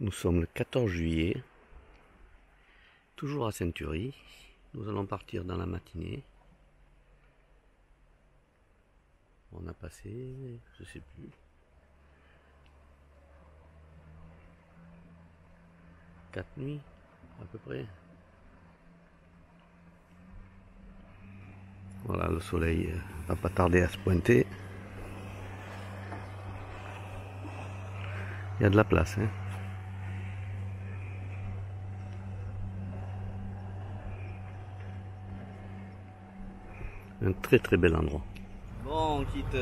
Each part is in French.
Nous sommes le 14 juillet, toujours à Saintury. Nous allons partir dans la matinée. On a passé, je sais plus, 4 nuits à peu près. Voilà, le soleil va pas tarder à se pointer. Il y a de la place, hein. Un très bel endroit. Bon, on quitte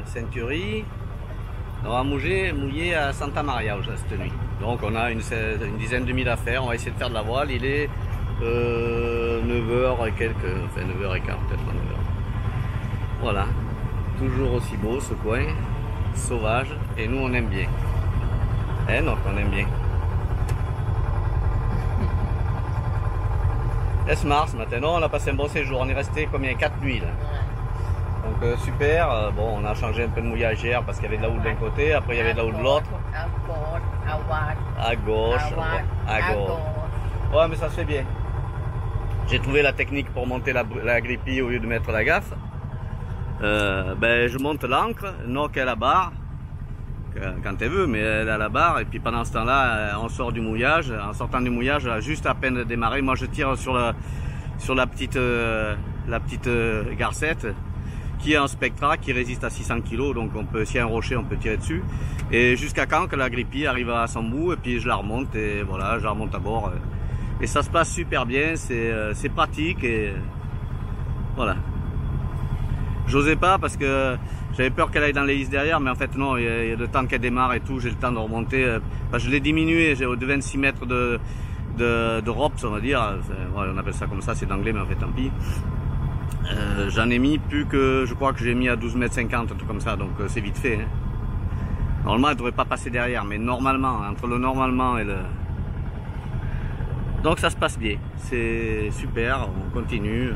Saintury. On va mouiller à Santa Maria cette nuit. Donc on a une dizaine de milles à faire. On va essayer de faire de la voile. Il est 9h et quelques, enfin 9h15 peut-être, 9h. Voilà. Toujours aussi beau ce coin, sauvage. Et nous on aime bien. Donc on aime bien. Esmar ce matin, non, on a passé un bon séjour, on est resté combien, 4 nuits là. Donc super, bon on a changé un peu de mouillage hier parce qu'il y avait de la houle d'un côté, après il y avait de la houle de l'autre. À gauche, à gauche. Ouais mais ça se fait bien. J'ai trouvé la technique pour monter la grippie au lieu de mettre la gaffe. Ben, je monte l'ancre, Noc à la barre, quand elle veut, mais elle a la barre, et puis pendant ce temps-là, on sort du mouillage. En sortant du mouillage, juste à peine de démarrer, moi je tire sur la petite garcette, qui est un Spectra, qui résiste à 600 kg, donc s'il y a un rocher, on peut tirer dessus. Et jusqu'à quand que la grippie arrive à son bout, et puis je la remonte, et voilà, je la remonte à bord. Et ça se passe super bien, c'est pratique, et voilà. J'osais pas parce que j'avais peur qu'elle aille dans l'hélice derrière, mais en fait non, il y a le temps qu'elle démarre et tout, j'ai le temps de remonter. Je l'ai diminué, j'ai de 26 mètres de ROPS, on va dire. Ouais, on appelle ça comme ça, c'est d'anglais, mais en fait tant pis. J'en ai mis plus que, je crois que j'ai mis à 12 mètres 50, un truc comme ça, donc c'est vite fait. Hein. Normalement, elle devrait pas passer derrière, mais normalement, entre le normalement et le... Donc ça se passe bien, c'est super, on continue.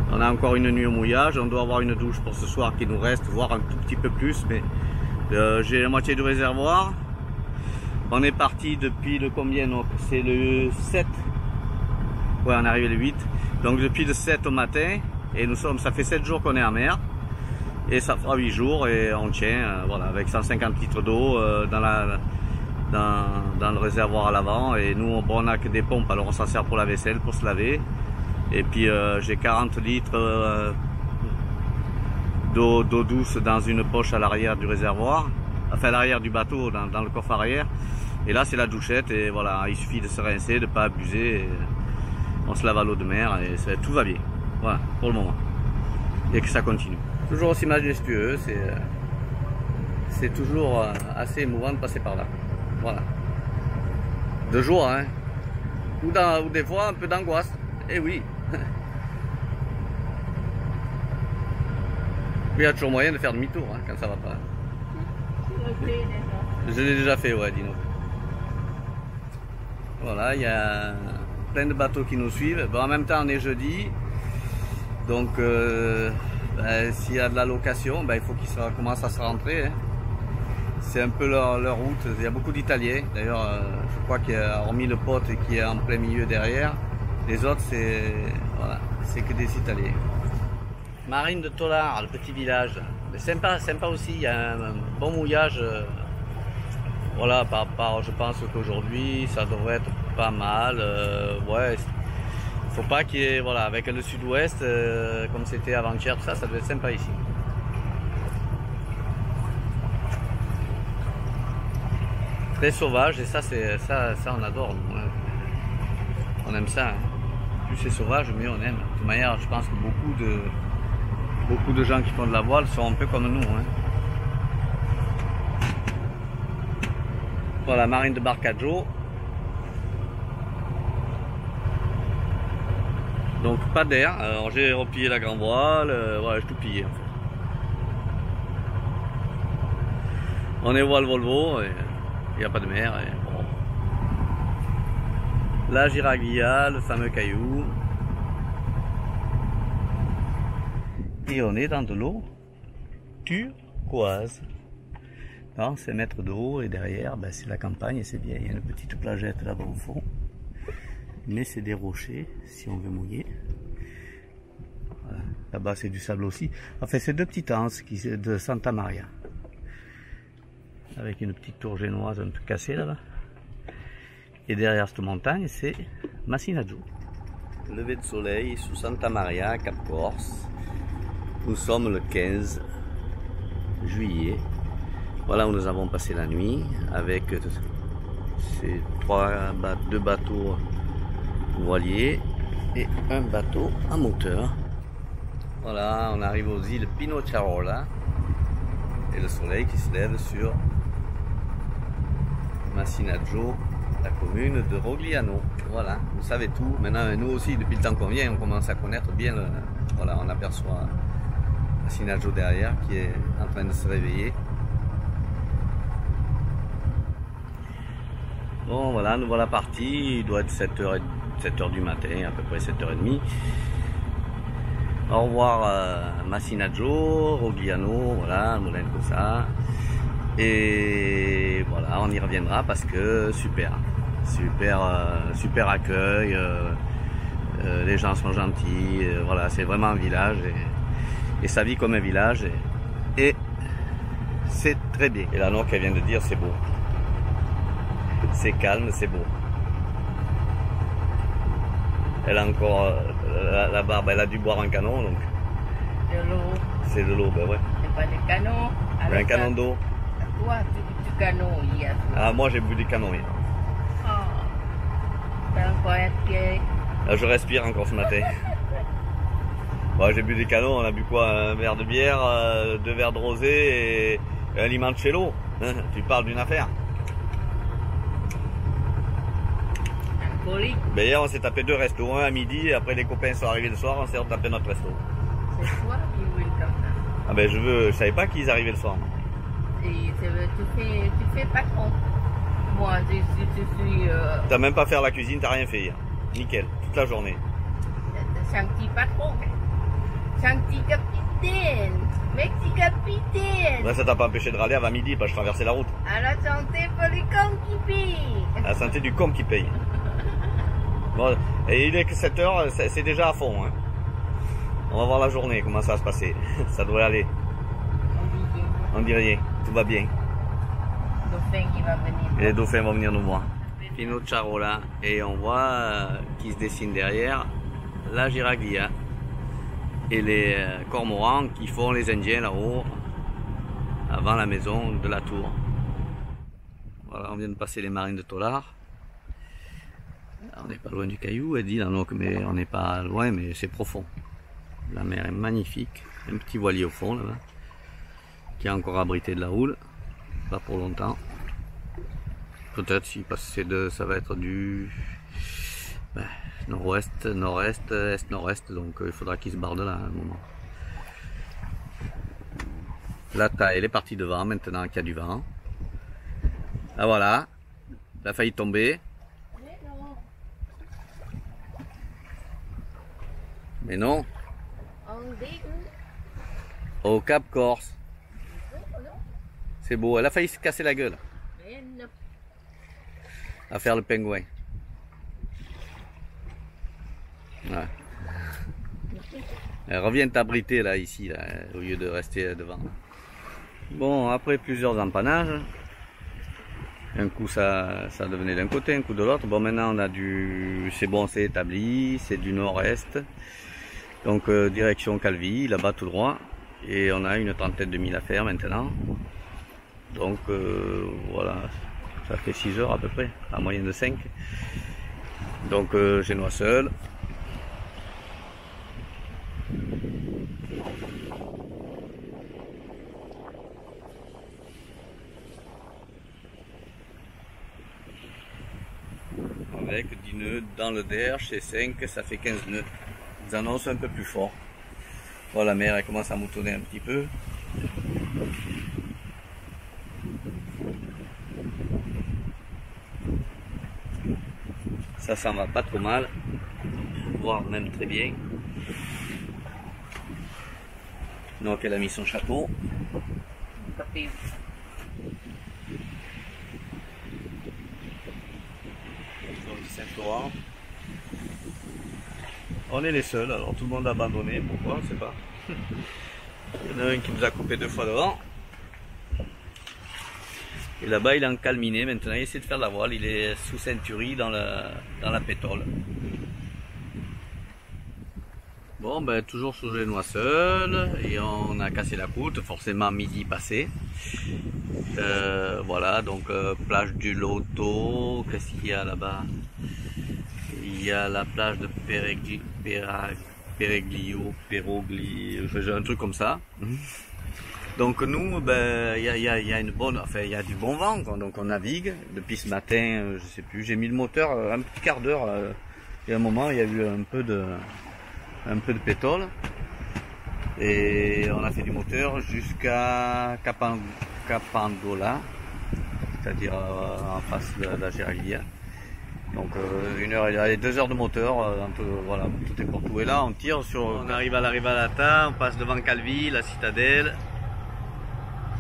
On a encore une nuit au mouillage, on doit avoir une douche pour ce soir qui nous reste, voire un tout petit peu plus, mais j'ai la moitié du réservoir. On est parti depuis le combien? C'est le 7. Ouais, on est arrivé le 8. Donc depuis le 7 au matin, et ça fait 7 jours qu'on est en mer, et ça fera 8 jours, et on tient, voilà, avec 150 litres d'eau dans le réservoir à l'avant, et nous on n'a que des pompes, alors on s'en sert pour la vaisselle, pour se laver. Et puis j'ai 40 litres d'eau douce dans une poche à l'arrière du réservoir, enfin à l'arrière du bateau, dans le coffre arrière. Et là c'est la douchette, et voilà, il suffit de se rincer, de ne pas abuser. Et on se lave à l'eau de mer et tout va bien. Voilà, pour le moment. Et que ça continue. Toujours aussi majestueux, c'est toujours assez émouvant de passer par là. Voilà. De joie, hein. Ou des fois un peu d'angoisse. Eh oui. Il y a toujours moyen de faire demi-tour hein, quand ça va pas. Je l'ai déjà fait, ouais, Dino. Voilà, il y a plein de bateaux qui nous suivent. Bon, en même temps, on est jeudi. Donc, s'il y a de la location, il faut qu'ils commencent à se rentrer. Hein. C'est un peu leur route. Il y a beaucoup d'Italiens. D'ailleurs, je crois qu'il y a, hormis le pote qui est en plein milieu derrière, les autres, c'est que des Italiens. Marine de Tollar, le petit village. Mais sympa aussi, il y a un bon mouillage. Voilà, je pense qu'aujourd'hui, ça devrait être pas mal. Ouais, faut pas qu'il y ait, voilà, avec le sud-ouest, comme c'était avant-hier, tout ça, ça devait être sympa ici. Très sauvage, et ça on adore. Nous, hein. On aime ça. Hein. Plus c'est sauvage, mieux on aime. De toute manière, je pense que beaucoup de gens qui font de la voile sont un peu comme nous. Hein. Voilà, marine de Barcaggio. Donc pas d'air. Alors j'ai replié la grand voile. Voilà, j'ai tout plié en fait. On est voile Volvo et il n'y a pas de mer. Et bon. La Giraglia, le fameux caillou. Et on est dans de l'eau turquoise. 45 mètres de haut et derrière ben, c'est la campagne et c'est bien. Il y a une petite plagette là-bas au fond. Mais c'est des rochers si on veut mouiller. Voilà. Là-bas c'est du sable aussi. Enfin c'est deux petites anses de Santa Maria. Avec une petite tour génoise un peu cassée là-bas. Et derrière cette montagne c'est Massinadjo. Lever de soleil sous Santa Maria, Cap Corse. Nous sommes le 15 juillet. Voilà où nous avons passé la nuit avec ces deux bateaux voiliers et un bateau à moteur. Voilà, on arrive aux îles Pinocharola et le soleil qui se lève sur Massinadjo, la commune de Rogliano. Voilà, vous savez tout. Maintenant, nous aussi, depuis le temps qu'on vient, on commence à connaître bien. Voilà, on aperçoit Massinadjo derrière qui est en train de se réveiller. Bon voilà, nous voilà partis, il doit être 7h du matin, à peu près 7h30. Au revoir Massinadjo, Rogliano, voilà, Moulin de Cossa. Et voilà, on y reviendra parce que super accueil, les gens sont gentils, voilà, c'est vraiment un village et ça vit comme un village et c'est très bien. Et la noix qu'elle vient de dire, c'est beau. C'est calme, c'est beau. Elle a encore la barbe, elle a dû boire un canon donc. De l'eau. C'est de l'eau, ben ouais. C'est pas des canons. Un canon d'eau. Toi, du canon hier. Ah, moi j'ai bu du canon hier. Oh. T'as encore respiré. Là, je respire encore ce matin. Bon, j'ai bu des canons, on a bu quoi? Un verre de bière, 2 verres de rosé et un limoncello. Tu parles d'une affaire. Ben hier on s'est tapé 2 restos, un à midi et après les copains sont arrivés le soir, on s'est retapé notre resto. C'est toi qui veux comme ça. Ah ben je savais pas qu'ils arrivaient le soir. Et tu fais patron. Moi je suis... T'as même pas fait la cuisine, t'as rien fait hier. Nickel, toute la journée. Chanti patron. Chanti capitaine. Merci capitaine. Là ça t'a pas empêché de râler avant midi, parce que je traversais la route. À la santé pour les cons qui payent. À la santé du com qui paye. Bon, et il est que 7h, c'est déjà à fond. Hein. On va voir la journée, comment ça va se passer. Ça devrait aller. On dit rien, tout va bien. Dauphin qui va venir. Et les dauphins vont venir nous voir. Pinocharola, et on voit qui se dessine derrière la Giraglia. Et les cormorans qui font les Indiens là-haut, avant la maison de la tour. Voilà, on vient de passer les marines de Tolar. On n'est pas loin du caillou, elle dit, mais on n'est pas loin, mais c'est profond. La mer est magnifique. Un petit voilier au fond là-bas, qui est encore abrité de la houle, pas pour longtemps. Peut-être si parce que ça va être du nord-ouest, nord-est, est-nord-est, donc il faudra qu'il se barre de là à un moment. La taille, elle est partie devant maintenant qu'il y a du vent. Ah voilà, elle a failli tomber. Mais non. Au Cap Corse. C'est beau, elle a failli se casser la gueule. À faire le pingouin. Ouais. Elle revient t'abriter là, ici, là, au lieu de rester devant. Bon, après plusieurs empannages, un coup ça devenait d'un côté, un coup de l'autre. Bon, maintenant on a c'est bon, c'est établi, c'est du nord-est. Donc direction Calvi, là-bas tout droit. Et on a une trentaine de milles à faire maintenant. Donc voilà, ça fait 6 heures à peu près, à moyenne de 5. Donc génois seul. Avec 10 nœuds dans le derche et 5, ça fait 15 nœuds. Ils annoncent un peu plus fort. Voilà, la mer elle commence à moutonner un petit peu. Ça s'en va pas trop mal, voire même très bien. Donc elle a mis son chapeau. restaurant. On est les seuls, alors tout le monde a abandonné, pourquoi, on ne sait pas. Il y en a un qui nous a coupé 2 fois devant. Et là-bas il est en calminé maintenant, il essaie de faire la voile, il est sous ceinturie dans la pétole. Bon ben toujours sous génois seul, et on a cassé la croûte, forcément midi passé. Voilà, donc plage du Loto, qu'est-ce qu'il y a là-bas? Il y a la plage de Pereglio, un truc comme ça. Donc nous, ben, il y a une bonne, enfin il y a du bon vent, quoi. Donc on navigue depuis ce matin, je sais plus, j'ai mis le moteur un petit quart d'heure, et à un moment il y a eu un peu de pétole, et on a fait du moteur jusqu'à Capandola, c'est-à-dire en face de la Géraldilla. Donc 2 heures de moteur, voilà, tout est pour tout. Et là on tire on arrive à la Rivalata, on passe devant Calvi, la citadelle.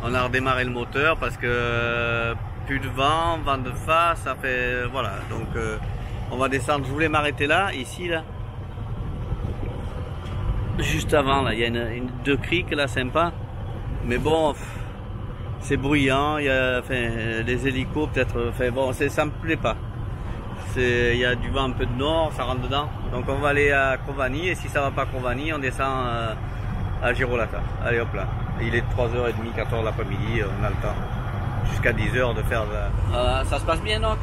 On a redémarré le moteur parce que plus de vent de face, ça fait, voilà, donc on va descendre. Je voulais m'arrêter là, ici, là, juste avant, là, il y a une 2 criques là, sympa, mais bon, c'est bruyant, il y a, enfin, les hélicos peut-être, enfin bon, ça me plaît pas. Il y a du vent un peu de nord, ça rentre dedans, donc on va aller à Crovani, et si ça va pas à Crovani, on descend à Girolata. Allez hop là. Il est 3h30, 4h l'après-midi, on a le temps. Jusqu'à 10h de faire... ça se passe bien donc.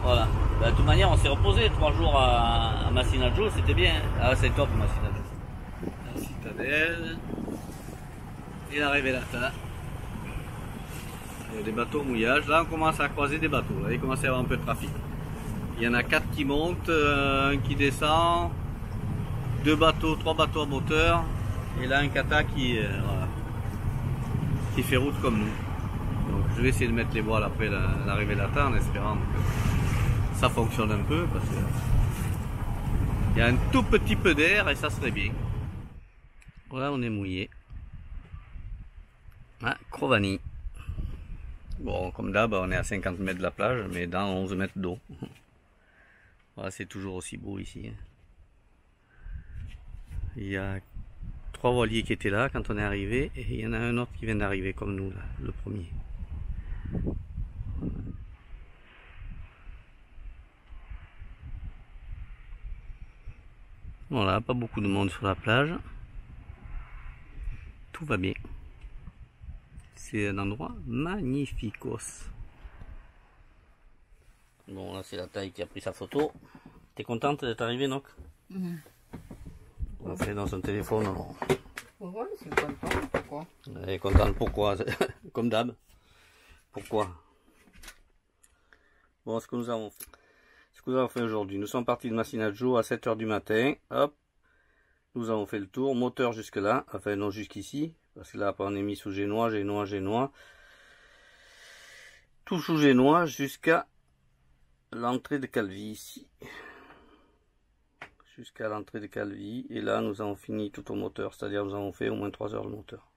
Voilà. Ben, de toute manière, on s'est reposé 3 jours à Massinadjo, c'était bien. Ah, c'est top Massinadjo. La citadelle. Et la Rivalata. Il y a des bateaux au mouillage. Là, on commence à croiser des bateaux. Là, il commence à y avoir un peu de trafic. Il y en a 4 qui montent, un qui descend, 3 bateaux à moteur. Et là un kata qui fait route comme nous. Donc je vais essayer de mettre les voiles après la Rivalata en espérant que ça fonctionne un peu, parce que il y a un tout petit peu d'air et ça serait bien. Voilà, on est mouillé. Ah, Crovani. Bon, comme d'hab, on est à 50 mètres de la plage, mais dans 11 mètres d'eau. Voilà, c'est toujours aussi beau ici. Il y a 3 voiliers qui étaient là quand on est arrivé, et il y en a un autre qui vient d'arriver comme nous, là, le premier. Voilà, pas beaucoup de monde sur la plage. Tout va bien. C'est un endroit magnificos. Bon, là c'est la taille qui a pris sa photo. T'es contente d'être arrivée, Noc? On fait dans son téléphone. Alors. Ouais, c'est content, pourquoi? Elle est contente, pourquoi? Comme d'hab. Pourquoi? Bon, ce que nous avons fait aujourd'hui, nous sommes partis de Massinadjo à 7h du matin. Hop, nous avons fait le tour, moteur jusque là, enfin non jusqu'ici, parce que là après on est mis sous génois, tout sous génois jusqu'à l'entrée de Calvi ici. Jusqu'à l'entrée de Calvi, et là nous avons fini tout au moteur, c'est-à-dire nous avons fait au moins 3 heures le moteur.